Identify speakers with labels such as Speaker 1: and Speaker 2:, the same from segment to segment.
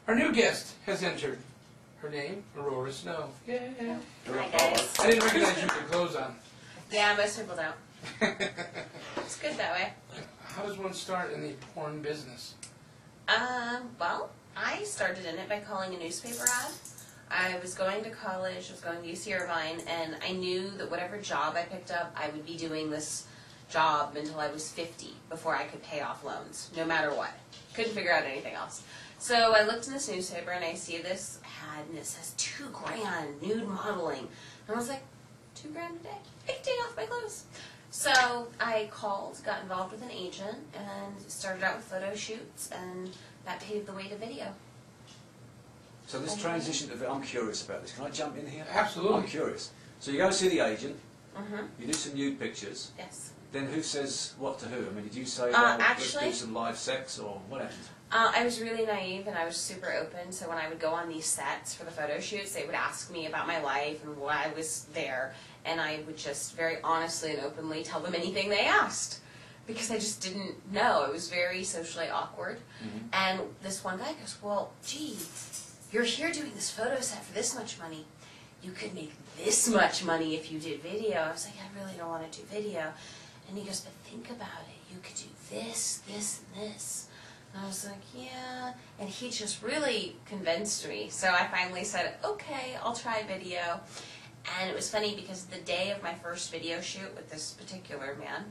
Speaker 1: Our new guest has entered. Her name, Aurora Snow. Yeah.
Speaker 2: Hi guys.
Speaker 1: I didn't recognize you with your clothes on.
Speaker 2: Yeah, most people don't. It's good that way.
Speaker 1: How does one start in the porn business?
Speaker 2: Well, I started in it by calling a newspaper ad. I was going to college, I was going to UC Irvine, and I knew that whatever job I picked up, I would be doing this job until I was 50 before I could pay off loans, no matter what. Couldn't figure out anything else. So I looked in this newspaper and I see this ad and it says $2 grand nude modeling. And I was like, $2 grand a day? I can take off my clothes. So I called, got involved with an agent, and started out with photo shoots, and that paved the way to video.
Speaker 3: So this transition to, I'm curious about this. Can I jump in here?
Speaker 1: Absolutely.
Speaker 3: I'm curious. So you go see the agent,
Speaker 2: Mm-hmm.
Speaker 3: you do some nude pictures,
Speaker 2: Yes.
Speaker 3: then who says what to who? I mean, did you say,
Speaker 2: actually-
Speaker 3: let's do some live sex, or what happened?
Speaker 2: I was really naive and I was super open, so when I would go on these sets for the photo shoots, they would ask me about my life and why I was there, and I would just very honestly and openly tell them anything they asked, because I just didn't know. It was very socially awkward.
Speaker 3: Mm-hmm.
Speaker 2: And this one guy goes, well, gee, you're here doing this photo set for this much money. You could make this much money if you did video. I was like, I really don't want to do video. And he goes, but think about it. You could do this, this, and this. And I was like, yeah. And he just really convinced me. So I finally said, okay, I'll try video. And it was funny because the day of my first video shoot with this particular man,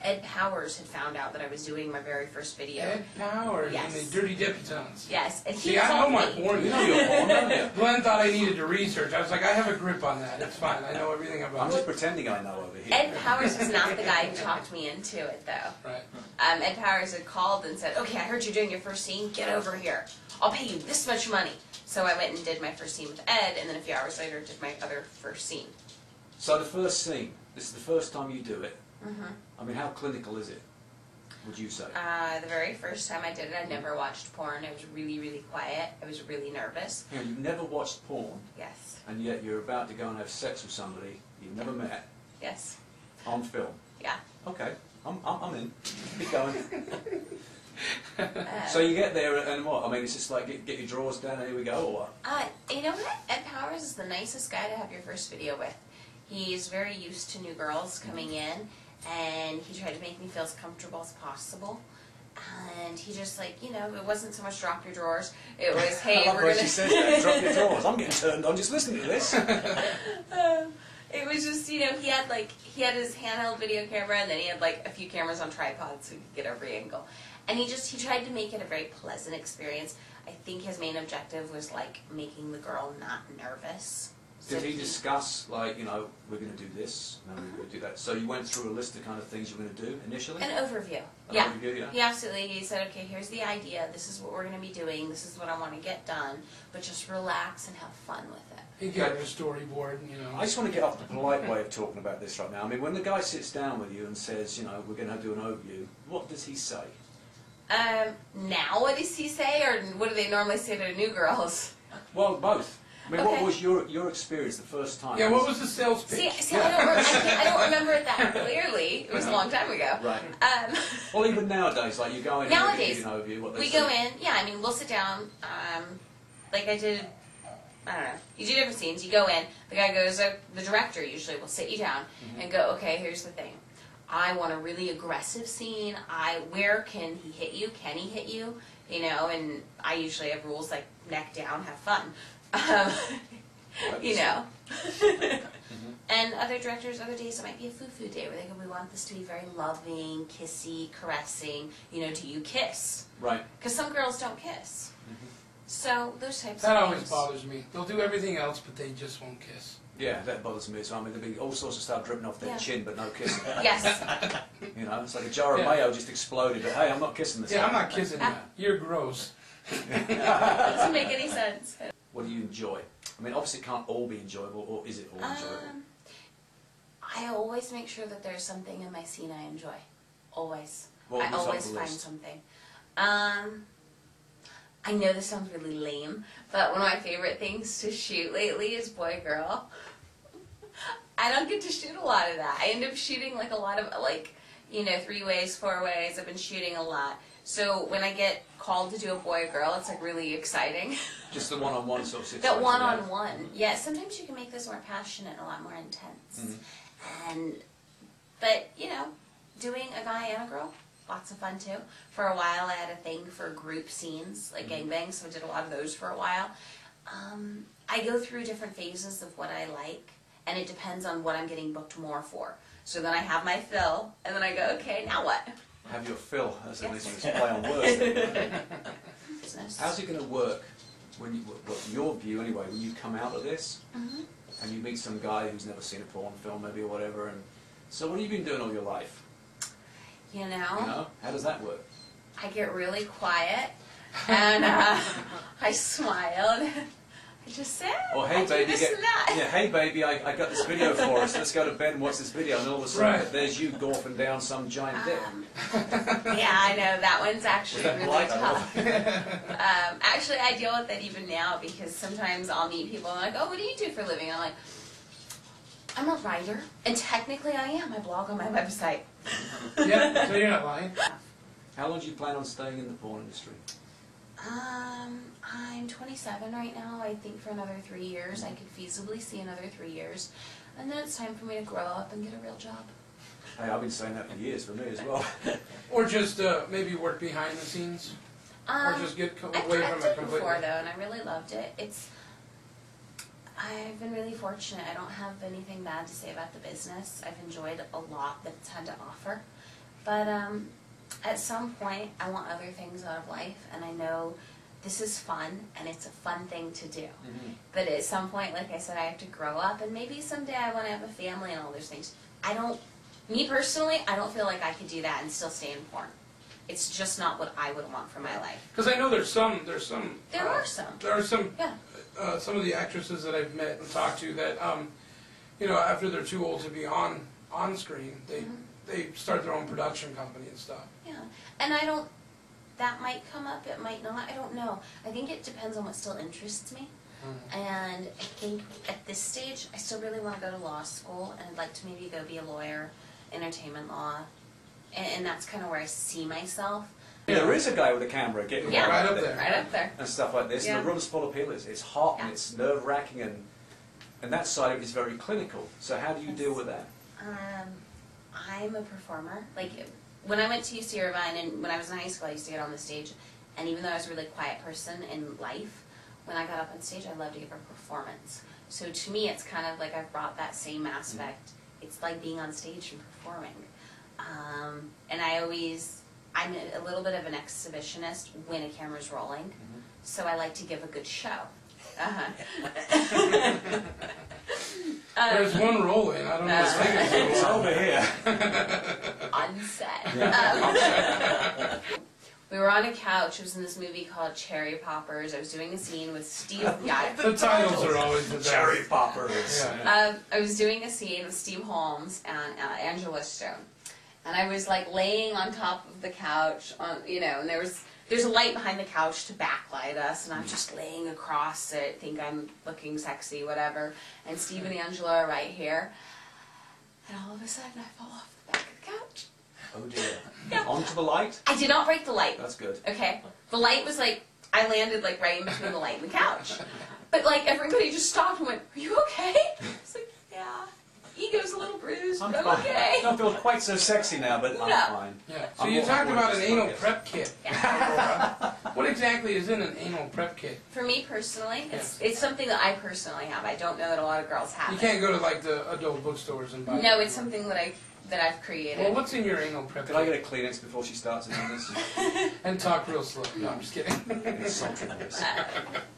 Speaker 2: Ed Powers had found out that I was doing my very first video.
Speaker 1: Ed Powers
Speaker 2: Yes.
Speaker 1: and the Dirty Debutantes.
Speaker 2: Yes, and he
Speaker 1: See, I know
Speaker 2: told
Speaker 1: my
Speaker 2: me.
Speaker 1: porn.
Speaker 3: You know your porn, don't you?
Speaker 1: Glenn thought I needed to research. I was like, I have a grip on that. It's fine. I know everything
Speaker 3: I'm
Speaker 1: about
Speaker 3: just
Speaker 1: it.
Speaker 3: pretending I know over here.
Speaker 2: Ed Powers was not the guy who talked me into it, though.
Speaker 1: Right.
Speaker 2: Ed Powers had called and said, okay, I heard you're doing your first scene. Get over here. I'll pay you this much money. So I went and did my first scene with Ed, and then a few hours later did my other first scene.
Speaker 3: So the first scene, this is the first time you do it.
Speaker 2: Mm-hmm.
Speaker 3: I mean, how clinical is it, would you say?
Speaker 2: The very first time I did it, I never watched porn. I was really, really quiet. I was really nervous.
Speaker 3: You know, you've never watched porn,
Speaker 2: Yes.
Speaker 3: and yet you're about to go and have sex with somebody you've never met
Speaker 2: Yes.
Speaker 3: on film.
Speaker 2: Yeah.
Speaker 3: Okay, I'm in. Keep going. So you get there and what? I mean, it's just like get your drawers down and here we go, or what?
Speaker 2: You know what? Ed Powers is the nicest guy to have your first video with. He's very used to new girls coming in, and he tried to make me feel as comfortable as possible. And he just like, you know, it wasn't so much drop your drawers. It was, hey,
Speaker 3: I love
Speaker 2: we're
Speaker 3: when
Speaker 2: gonna.
Speaker 3: she says that, drop your drawers. I'm getting turned on just listening to this.
Speaker 2: It was just, you know, he had his handheld video camera, and then he had like a few cameras on tripods so he could get every angle. And he tried to make it a very pleasant experience. I think his main objective was like making the girl not nervous.
Speaker 3: Did he discuss, like, you know, we're going to do this, no, we're going to do that? So you went through a list of kind of things you were going to do initially?
Speaker 2: An overview.
Speaker 3: An
Speaker 2: Yeah.
Speaker 3: overview, yeah.
Speaker 2: He absolutely, he said, okay, here's the idea, this is what we're going to be doing, this is what I want to get done, but just relax and have fun with it.
Speaker 1: He gave her a storyboard, you know.
Speaker 3: I just want to get off the polite way of talking about this right now. I mean, when the guy sits down with you and says, you know, we're going to do an overview, what does he say?
Speaker 2: Now what does he say, or what do they normally say to new girls?
Speaker 3: Well, both. I mean, what
Speaker 2: Okay.
Speaker 3: was your experience the first time?
Speaker 1: Yeah, what was the sales pitch?
Speaker 2: See, I don't remember it that clearly. It was a long time ago.
Speaker 3: Right.
Speaker 2: Um,
Speaker 3: Well, even nowadays, like you go in
Speaker 2: Nowadays,
Speaker 3: and you give an overview, what they
Speaker 2: we
Speaker 3: say.
Speaker 2: go in, yeah, I mean, we'll sit down, like I did, I don't know, you do different scenes, you go in, the guy goes, the director usually will sit you down and go, okay, here's the thing. I want a really aggressive scene, where can he hit you, can he hit you, you know, and I usually have rules like neck down, have fun, you know. And other directors, other days, it might be a foo-foo day where they go, we want this to be very loving, kissy, caressing, you know, do you kiss?
Speaker 3: Right.
Speaker 2: Because some girls don't kiss. So, those types
Speaker 1: That
Speaker 2: of
Speaker 1: always
Speaker 2: things.
Speaker 1: bothers me. They'll do everything else, but they just won't kiss.
Speaker 3: Yeah, that bothers me as well. I mean, there'll be all sorts of stuff dripping off their
Speaker 2: Yeah.
Speaker 3: chin, but no kissing.
Speaker 2: Yes.
Speaker 3: You know, it's like a jar of
Speaker 1: Yeah.
Speaker 3: mayo just exploded, but hey, I'm not kissing this.
Speaker 1: Yeah, I'm not kissing you. You're gross.
Speaker 2: Doesn't make any sense.
Speaker 3: What do you enjoy? I mean, obviously it can't all be enjoyable, or is it all enjoyable?
Speaker 2: I always make sure that there's something in my scene I enjoy. Always.
Speaker 3: What
Speaker 2: I
Speaker 3: was on
Speaker 2: always
Speaker 3: the
Speaker 2: find
Speaker 3: list?
Speaker 2: something. I know this sounds really lame, but one of my favorite things to shoot lately is boy girl. I don't get to shoot a lot of that. I end up shooting like a lot of, like, you know, 3 ways, 4 ways. I've been shooting a lot. So when I get called to do a boy or girl, it's like really exciting.
Speaker 3: Just the one-on-one sort of situation.
Speaker 2: That one-on-one. Yeah, sometimes you can make this more passionate and a lot more intense. But, you know, doing a guy and a girl, lots of fun too. For a while I had a thing for group scenes, like gangbangs, so I did a lot of those for a while. I go through different phases of what I like, and it depends on what I'm getting booked more for. So then I have my fill, and then I go, okay, now what?
Speaker 3: Have your fill, as at least
Speaker 2: Yes.
Speaker 3: it's play on words. Then.
Speaker 2: Business.
Speaker 3: How's it going to work when you, well, your view anyway, when you come out of this and you meet some guy who's never seen a porn film maybe or whatever, and so what have you been doing all your life?
Speaker 2: You know,
Speaker 3: You know, how does that work?
Speaker 2: I get really quiet, and I smiled. I just said,
Speaker 3: Or hey
Speaker 2: I do
Speaker 3: baby,
Speaker 2: this and that.
Speaker 3: yeah, hey baby, I got this video for us. Let's go to bed and watch this video, and all of a sudden
Speaker 1: Right.
Speaker 3: there's you golfing down some giant dick.
Speaker 2: Yeah, I know, that one's actually
Speaker 3: Was that
Speaker 2: really
Speaker 3: polite?
Speaker 2: tough. Actually, I deal with it even now because sometimes I'll meet people and they're like, oh, what do you do for a living? I'm like, I'm a writer, and technically I am. I blog on my website.
Speaker 1: Yeah, so you're not lying.
Speaker 3: How long do you plan on staying in the porn industry?
Speaker 2: I'm 27 right now. I think for another 3 years. I could feasibly see another 3 years. And then it's time for me to grow up and get a real job.
Speaker 3: Hey, I've been saying that for years for me as well.
Speaker 1: Or just maybe work behind the scenes. Or just get
Speaker 2: I've
Speaker 1: away from it
Speaker 2: directed
Speaker 1: completely.
Speaker 2: before though, and I really loved it. I've been really fortunate. I don't have anything bad to say about the business. I've enjoyed a lot that it's had to offer. But at some point, I want other things out of life, and I know this is fun, and it's a fun thing to do. But at some point, like I said, I have to grow up, and maybe someday I want to have a family and all those things. Me personally, I don't feel like I could do that and still stay in porn. It's just not what I would want for my life.
Speaker 1: Because I know there's some.
Speaker 2: There are some.
Speaker 1: There are some.
Speaker 2: Yeah.
Speaker 1: Some of the actresses that I've met and talked to that, you know, after they're too old to be on screen, they start their own production company and stuff.
Speaker 2: Yeah, and that might come up, it might not, I don't know. I think it depends on what still interests me. And I think at this stage, I still really want to go to law school, and I'd like to maybe go be a lawyer, entertainment law, and that's kind of where I see myself.
Speaker 3: There is a guy with a camera getting
Speaker 2: Yeah,
Speaker 1: right up there.
Speaker 2: Right up there.
Speaker 3: and stuff like this.
Speaker 2: Yeah.
Speaker 3: And the room's full of people. It's hot and
Speaker 2: Yeah.
Speaker 3: it's nerve-wracking, and that side of it is very clinical. So how do you deal with that?
Speaker 2: I'm a performer. Like, when I went to UC Irvine and when I was in high school, I used to get on the stage, and even though I was a really quiet person in life, when I got up on stage, I loved to give a performance. So to me, it's kind of like I've brought that same aspect. It's like being on stage and performing. And I'm a little bit of an exhibitionist when a camera's rolling, so I like to give a good show.
Speaker 1: There's one rolling. I don't know what's taking
Speaker 3: It's
Speaker 1: so long.
Speaker 3: over here.
Speaker 2: On set. We were on a couch. It was in this movie called Cherry Poppers. I was doing a scene with Steve. Yeah,
Speaker 1: The titles are always the best.
Speaker 3: Cherry poppers.
Speaker 1: Yeah.
Speaker 2: I was doing a scene with Steve Holmes and Angela Stone, and I was like laying on top of the couch, and there's a light behind the couch to backlight us, and I'm just laying across it, think I'm looking sexy, whatever. And Steve and Angela are right here, and all of a sudden I fall off the back of the couch.
Speaker 3: Oh dear.
Speaker 2: Yeah.
Speaker 3: Onto the light?
Speaker 2: I did not break the light.
Speaker 3: That's good.
Speaker 2: Okay, the light was like I landed like right in between the light and the couch, but like everybody just stopped and went, "Are you okay?" I was like, "Yeah." Ego's a little bruised,
Speaker 3: I'm
Speaker 2: but
Speaker 3: fine.
Speaker 2: I'm okay.
Speaker 3: I don't feel quite so sexy now, but I'm
Speaker 2: No.
Speaker 3: fine.
Speaker 1: Yeah. So
Speaker 3: I'm
Speaker 1: you
Speaker 3: more
Speaker 1: talked about an
Speaker 3: awkward
Speaker 1: anal
Speaker 3: this
Speaker 1: prep kit.
Speaker 2: Yeah.
Speaker 1: What exactly is in an anal prep kit?
Speaker 2: For me personally, it's something that I personally have. I don't know that a lot of girls have.
Speaker 1: You
Speaker 2: it.
Speaker 1: can't go to like the adult bookstores and buy it.
Speaker 2: No, it's something that I've created.
Speaker 1: Well, what's in your anal prep
Speaker 3: Could I
Speaker 1: kit?
Speaker 3: get a Kleenex before she starts doing this?
Speaker 1: And talk real slow. No, I'm just kidding.
Speaker 3: Insulting this.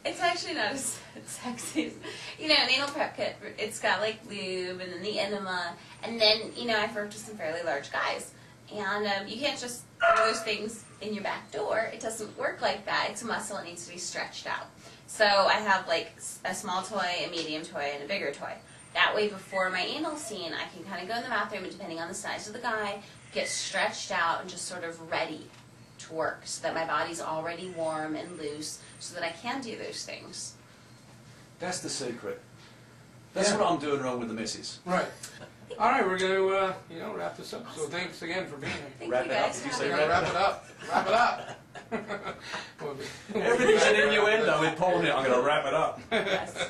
Speaker 2: It's actually not as sexy as, an anal prep kit. It's got like lube and then the enema, and then I've worked with some fairly large guys, and you can't just throw those things in your back door. It doesn't work like that. It's a muscle. It needs to be stretched out. So I have like a small toy, a medium toy, and a bigger toy. That way, before my anal scene, I can kind of go in the bathroom, and depending on the size of the guy, get stretched out and just sort of ready to work, so that my body's already warm and loose, so that I can do those things.
Speaker 3: That's the secret. That's
Speaker 1: Yeah.
Speaker 3: what I'm doing wrong with the missus.
Speaker 1: Right. All right, we're gonna wrap this up. So thanks again for being here.
Speaker 2: Thank
Speaker 3: Wrap
Speaker 2: you
Speaker 3: it up.
Speaker 2: guys
Speaker 3: Did you
Speaker 2: for
Speaker 3: say
Speaker 1: We're
Speaker 2: having
Speaker 1: gonna
Speaker 2: me.
Speaker 1: wrap it up. Wrap it up. We'll be
Speaker 3: Everything's an
Speaker 1: back.
Speaker 3: innuendo with Paul here. I'm going to wrap it up.
Speaker 2: Yes.